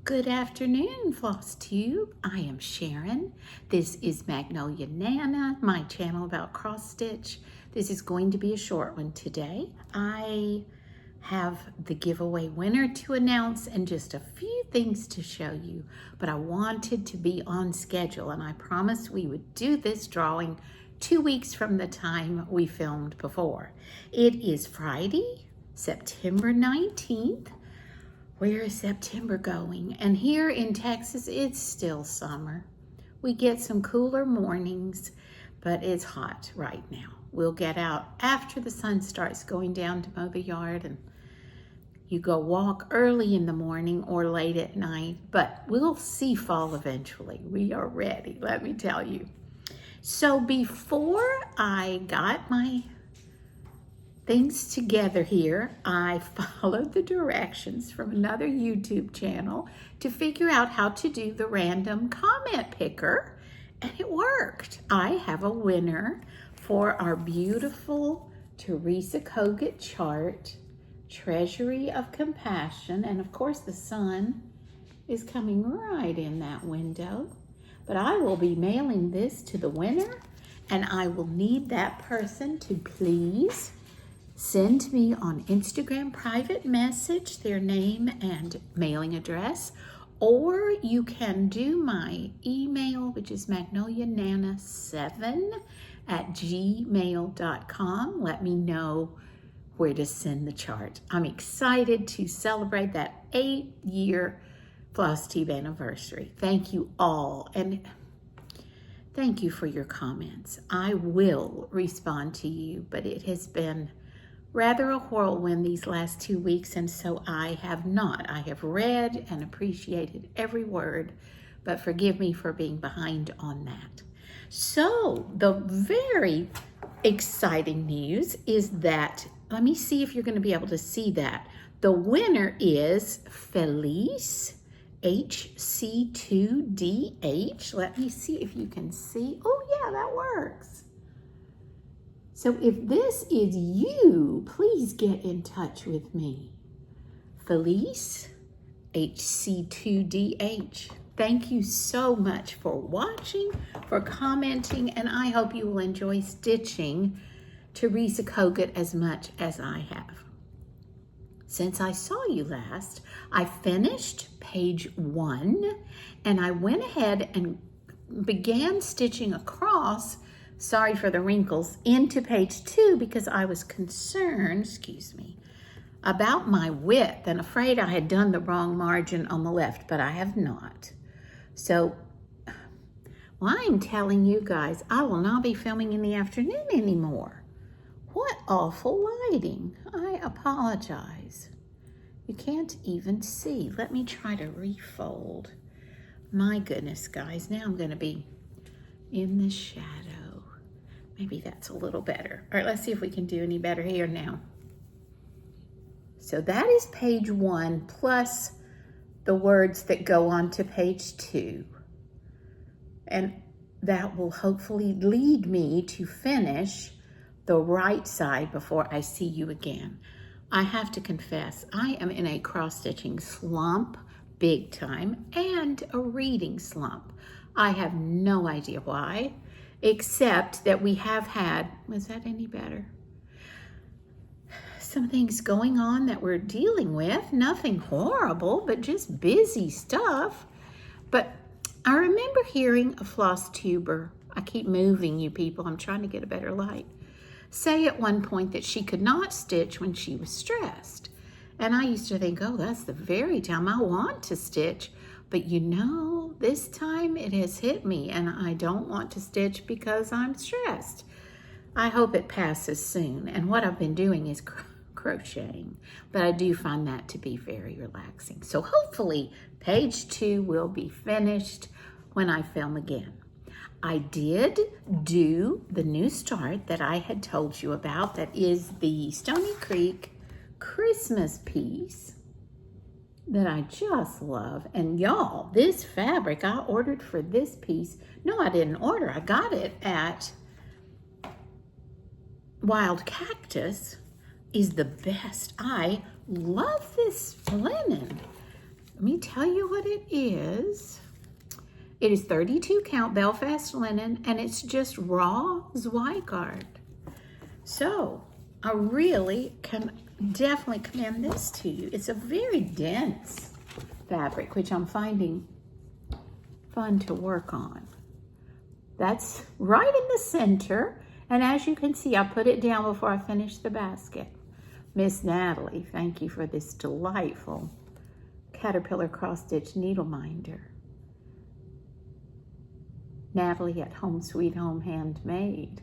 Good afternoon, Flosstube. I am Sharon. This is Magnolia Nana, my channel about cross stitch. This is going to be a short one today. I have the giveaway winner to announce and just a few things to show you, but I wanted to be on schedule and I promised we would do this drawing 2 weeks from the time we filmed before. It is Friday, September 19th. Where is September going? And here in Texas, it's still summer. We get some cooler mornings, but it's hot right now. We'll get out after the sun starts going down to mow the yard, and you go walk early in the morning or late at night, but we'll see fall eventually. We are ready, let me tell you. So before I got my things together here, I followed the directions from another YouTube channel to figure out how to do the random comment picker, and it worked. I have a winner for our beautiful Teresa Kogut chart, Treasury of Compassion, and of course the sun is coming right in that window. But I will be mailing this to the winner, and I will need that person to please send me on Instagram private message their name and mailing address, or you can do my email, which is magnolianana7@gmail.com. Let me know where to send the chart. I'm excited to celebrate that 8-year Flosstube anniversary. Thank you all, and thank you for your comments. I will respond to you, but it has been rather a whirlwind these last 2 weeks, and so I have not. I have read and appreciated every word, but forgive me for being behind on that. So the very exciting news is that, let me see if you're going to be able to see that. The winner is Felice HC2DH. Let me see if you can see. Oh yeah, that works. So if this is you, please get in touch with me. Felice HC2DH. Thank you so much for watching, for commenting, and I hope you will enjoy stitching Teresa Kogut as much as I have. Since I saw you last, I finished page 1, and I went ahead and began stitching across, sorry for the wrinkles, into page 2 because I was concerned, about my width and afraid I had done the wrong margin on the left, but I have not. So, well, I'm telling you guys, I will not be filming in the afternoon anymore. What awful lighting. I apologize. You can't even see. Let me try to refold. My goodness, guys, now I'm going to be in the shadow. Maybe that's a little better. All right, let's see if we can do any better here now. So that is page 1 plus the words that go on to page 2. And that will hopefully lead me to finish the right side before I see you again. I have to confess, I am in a cross-stitching slump, big time, and a reading slump. I have no idea why, except that we have had, was that any better? Some things going on that we're dealing with, nothing horrible, but just busy stuff. But I remember hearing a Flosstuber, I keep moving you people, I'm trying to get a better light, say at one point that she could not stitch when she was stressed. And I used to think, oh, that's the very time I want to stitch. But you know, this time it has hit me and I don't want to stitch because I'm stressed. I hope it passes soon. And what I've been doing is crocheting, but I do find that to be very relaxing. So hopefully page 2 will be finished when I film again. I did do the new start that I had told you about. That is the Stoney Creek Christmas piece that I just love. And y'all, this fabric I ordered for this piece, no, I didn't order. I got it at Wild Cactus, is the best. I love this linen. Let me tell you what it is. It is 32 count Belfast linen, and it's just raw Zweigart. So I really can definitely commend this to you. It's a very dense fabric, which I'm finding fun to work on. That's right in the center. And as you can see, I put it down before I finished the basket. Miss Natalie, thank you for this delightful Caterpillar cross stitch needle minder. Natalie at Home Sweet Home Handmade.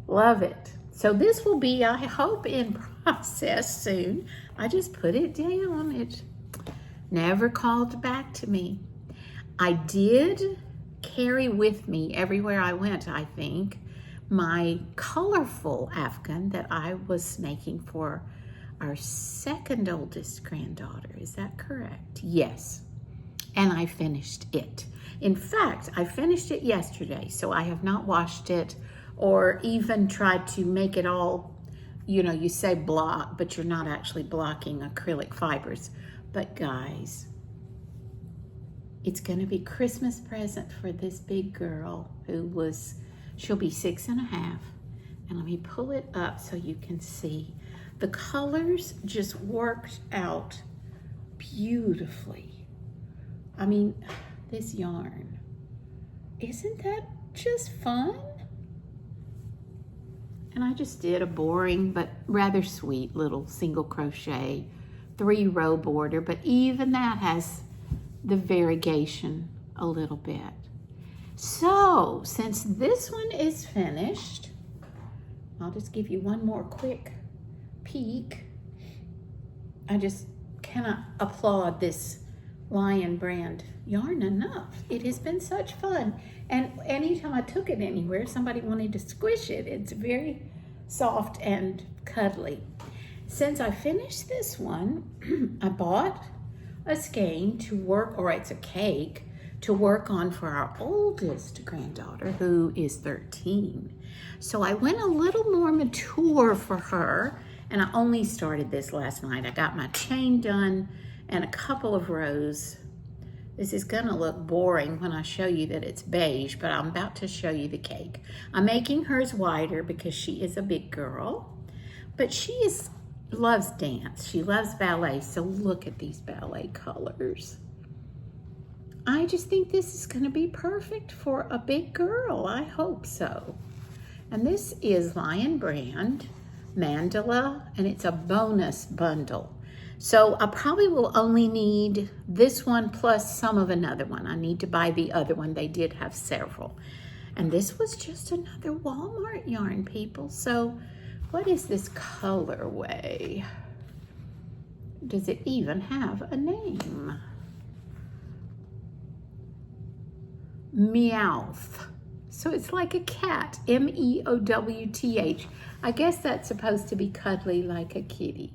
Love it. So this will be, I hope, in process soon. I just put it down. It never called back to me. I did carry with me everywhere I went, I think, my colorful Afghan that I was making for our second oldest granddaughter. Is that correct? Yes. And I finished it. In fact, I finished it yesterday, so I have not washed it or even tried to make it all, you know, you say block, but you're not actually blocking acrylic fibers. But guys, it's gonna be Christmas present for this big girl she'll be 6.5. And let me pull it up so you can see. The colors just worked out beautifully. I mean, this yarn, isn't that just fun? And I just did a boring but rather sweet little single crochet 3-row border, but even that has the variegation a little bit. So since this one is finished, I'll just give you one more quick peek. I just cannot applaud this Lion brand yarn enough. It has been such fun. And anytime I took it anywhere, somebody wanted to squish it. It's very soft and cuddly. Since I finished this one, I bought a skein to work, or it's a cake, to work on for our oldest granddaughter, who is 13. So I went a little more mature for her, and I only started this last night. I got my chain done and a couple of rows. This is gonna look boring when I show you that it's beige, but I'm about to show you the cake. I'm making hers wider because she is a big girl, but loves dance. She loves ballet, so look at these ballet colors. I just think this is gonna be perfect for a big girl. I hope so. And this is Lion brand Mandala, and it's a bonus bundle. So I probably will only need this one plus some of another one. I need to buy the other one. They did have several. And this was just another Walmart yarn, people. So what is this colorway? Does it even have a name? Meowth. So it's like a cat, M-E-O-W-T-H. I guess that's supposed to be cuddly like a kitty.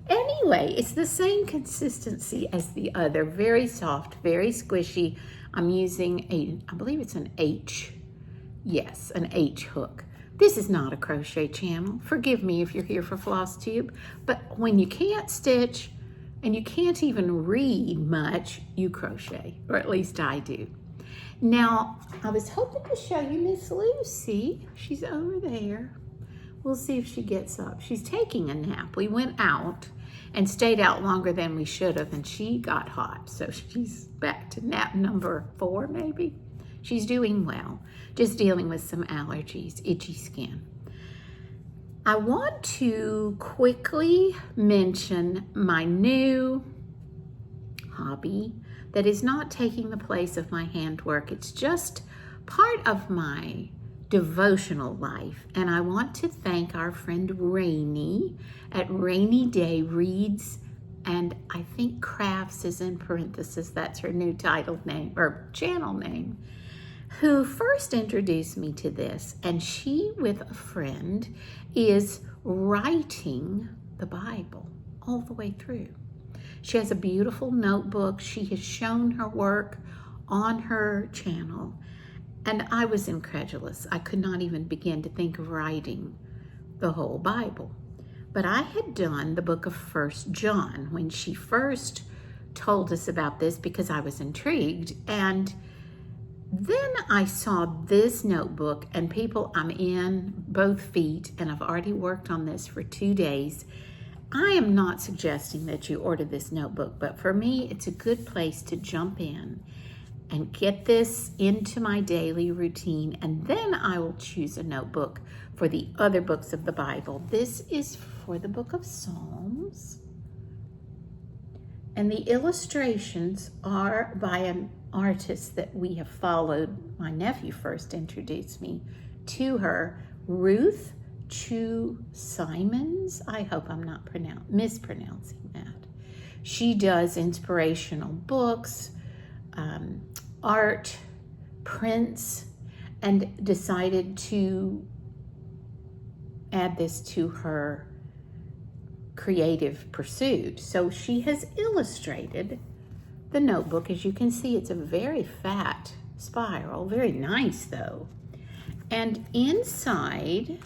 Anyway, it's the same consistency as the other. Very soft, very squishy. I'm using I believe it's an H. Yes, an H hook. This is not a crochet channel. Forgive me if you're here for Flosstube, but when you can't stitch and you can't even read much, you crochet, or at least I do. Now, I was hoping to show you Miss Lucy. She's over there. We'll see if she gets up. She's taking a nap. We went out and stayed out longer than we should have, and she got hot. So she's back to nap number 4, maybe. She's doing well, just dealing with some allergies, itchy skin. I want to quickly mention my new hobby that is not taking the place of my handwork. It's just part of my devotional life, and I want to thank our friend Rainey at Rainy Day Reads, and I think Crafts is in parentheses. That's her new title name or channel name, who first introduced me to this, and she with a friend is writing the Bible all the way through. She has a beautiful notebook. She has shown her work on her channel, and I was incredulous. I could not even begin to think of writing the whole Bible. But I had done the book of 1 John when she first told us about this because I was intrigued. And then I saw this notebook, and people, I'm in both feet, and I've already worked on this for 2 days. I am not suggesting that you order this notebook, but for me, it's a good place to jump in and get this into my daily routine, and then I will choose a notebook for the other books of the Bible. This is for the book of Psalms, and the illustrations are by an artist that we have followed. My nephew first introduced me to her, Ruth Chou Simons. I hope I'm not mispronouncing that. She does inspirational books, art, prints, and decided to add this to her creative pursuit. So she has illustrated the notebook. As you can see, it's a very fat spiral, very nice though. And inside,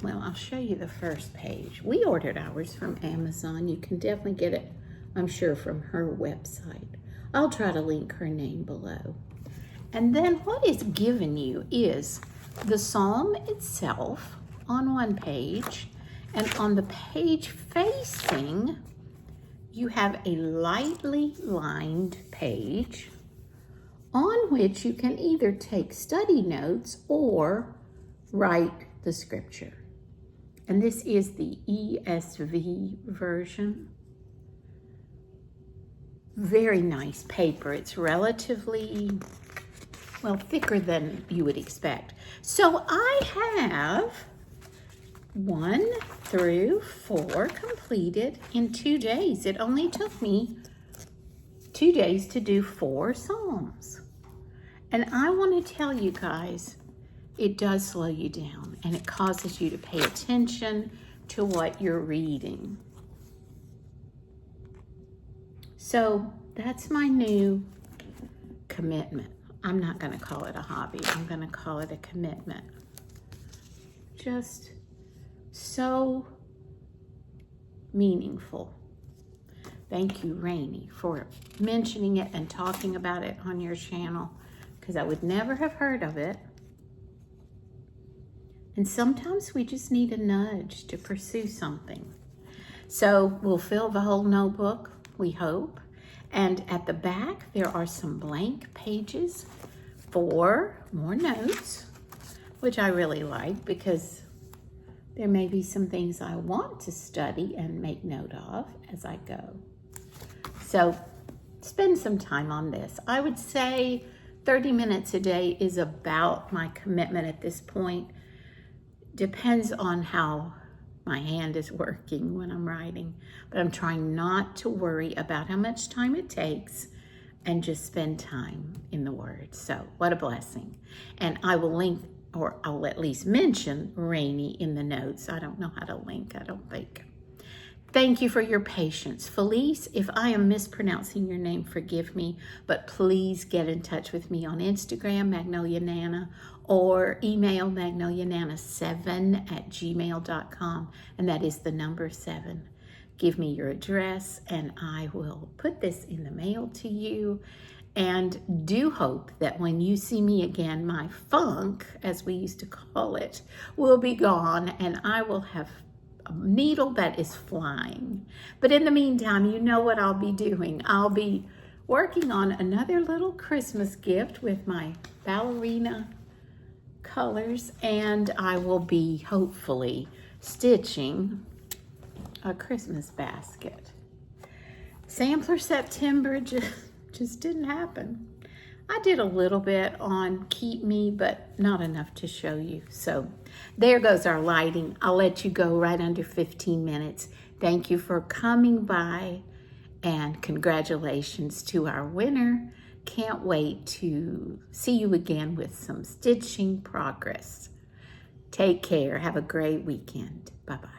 well, I'll show you the first page. We ordered ours from Amazon. You can definitely get it, I'm sure, from her website. I'll try to link her name below. And then what is given you is the psalm itself on one page, and on the page facing, you have a lightly lined page on which you can either take study notes or write the scripture. And this is the ESV version. Very nice paper. It's relatively, well, thicker than you would expect. So I have 1 through 4 completed in 2 days. It only took me 2 days to do 4 psalms. And I want to tell you guys, it does slow you down, and it causes you to pay attention to what you're reading. So that's my new commitment. I'm not going to call it a hobby. I'm going to call it a commitment. Just so meaningful. Thank you, Rainey, for mentioning it and talking about it on your channel, because I would never have heard of it. And sometimes we just need a nudge to pursue something. So we'll fill the whole notebook, we hope. And at the back, there are some blank pages for more notes, which I really like because there may be some things I want to study and make note of as I go. So spend some time on this. I would say 30 minutes a day is about my commitment at this point. Depends on how my hand is working when I'm writing, but I'm trying not to worry about how much time it takes and just spend time in the Word. So what a blessing. And I will link, or I'll at least mention Rainey in the notes. I don't know how to link, I don't think. Thank you for your patience. Felice, if I am mispronouncing your name, forgive me, but please get in touch with me on Instagram, Magnolia Nana, or email magnolianana7@gmail.com, and that is the number 7. Give me your address, and I will put this in the mail to you. And do hope that when you see me again, my funk, as we used to call it, will be gone, and I will have a needle that is flying. But in the meantime, you know what I'll be doing. I'll be working on another little Christmas gift with my ballerina colors, and I will be hopefully stitching a Christmas basket. Sampler September just didn't happen. I did a little bit on Keep Me, but not enough to show you. So there goes our lighting. I'll let you go right under 15 minutes. Thank you for coming by, and congratulations to our winner. Can't wait to see you again with some stitching progress. Take care. Have a great weekend. Bye-bye.